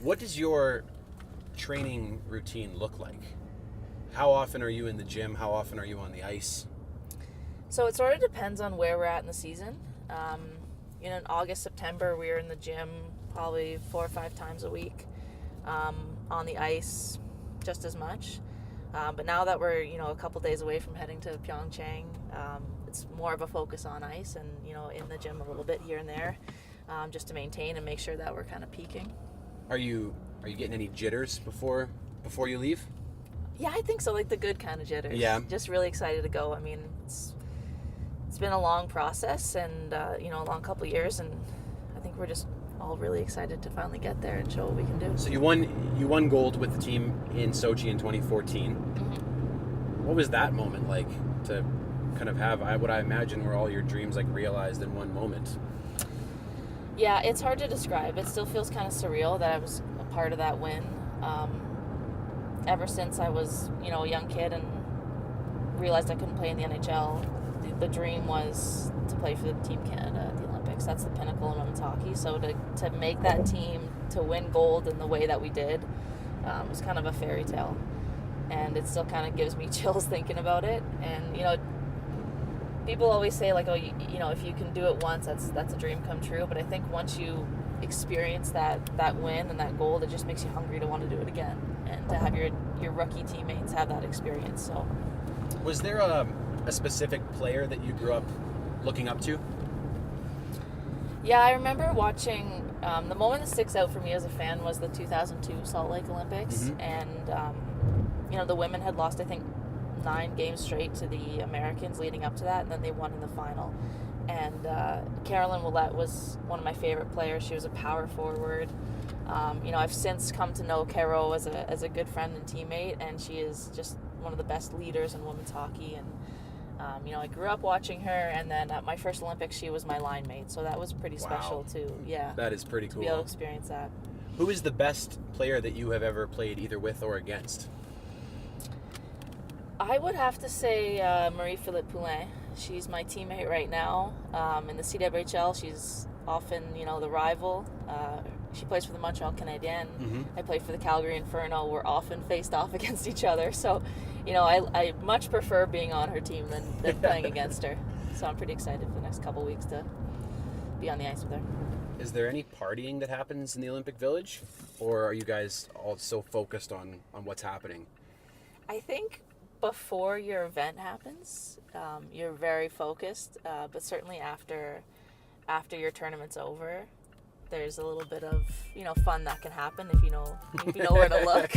What does your training routine look like? How often are you in the gym? How often are you on the ice? So it sort of depends on where we're at in the season. In August, September, we were in the gym probably 4 or 5 times a week. On the ice, just as much. But now that we're, a couple days away from heading to Pyeongchang, it's more of a focus on ice and, in the gym a little bit here and there, just to maintain and make sure that we're kind of peaking. Are you getting any jitters before you leave? Yeah, I think so, like the good kind of jitters. Yeah. Just really excited to go. I mean, it's been a long process and, a long couple of years, and I think we're just all really excited to finally get there and show what we can do. So you won gold with the team in Sochi in 2014. Mm-hmm. What was that moment like to kind of have what I imagine were all your dreams like realized in one moment? Yeah, it's hard to describe. It still feels kind of surreal that I was a part of that win. Ever since I was, a young kid and realized I couldn't play in the NHL, the dream was to play for Team Canada at the Olympics. That's the pinnacle in women's hockey. So to make that team, to win gold in the way that we did, was kind of a fairy tale. And it still kind of gives me chills thinking about it. And, people always say, like, oh, if you can do it once, that's a dream come true. But I think once you experience that win and that gold, it just makes you hungry to want to do it again. And to have your rookie teammates have that experience. So, was there a specific player that you grew up looking up to? Yeah, I remember watching, the moment that sticks out for me as a fan was the 2002 Salt Lake Olympics. Mm-hmm. And, the women had lost, I think, 9 games straight to the Americans leading up to that, and then they won in the final. And Carolyn Ouellette was one of my favorite players. She was a power forward. I've since come to know Caro as a good friend and teammate, and she is just one of the best leaders in women's hockey. And I grew up watching her, and then at my first Olympics, she was my line mate. So that was pretty special too. Yeah, that is pretty cool. To be able to experience that. Who is the best player that you have ever played either with or against? I would have to say Marie-Philippe Poulin. She's my teammate right now. In the CWHL, she's often, the rival. She plays for the Montreal Canadiens. Mm-hmm. I play for the Calgary Inferno. We're often faced off against each other. So, I much prefer being on her team than playing against her. So I'm pretty excited for the next couple weeks to be on the ice with her. Is there any partying that happens in the Olympic Village? Or are you guys all so focused on what's happening? I think before your event happens, you're very focused, but certainly after your tournament's over, there's a little bit of fun that can happen if you know where to look.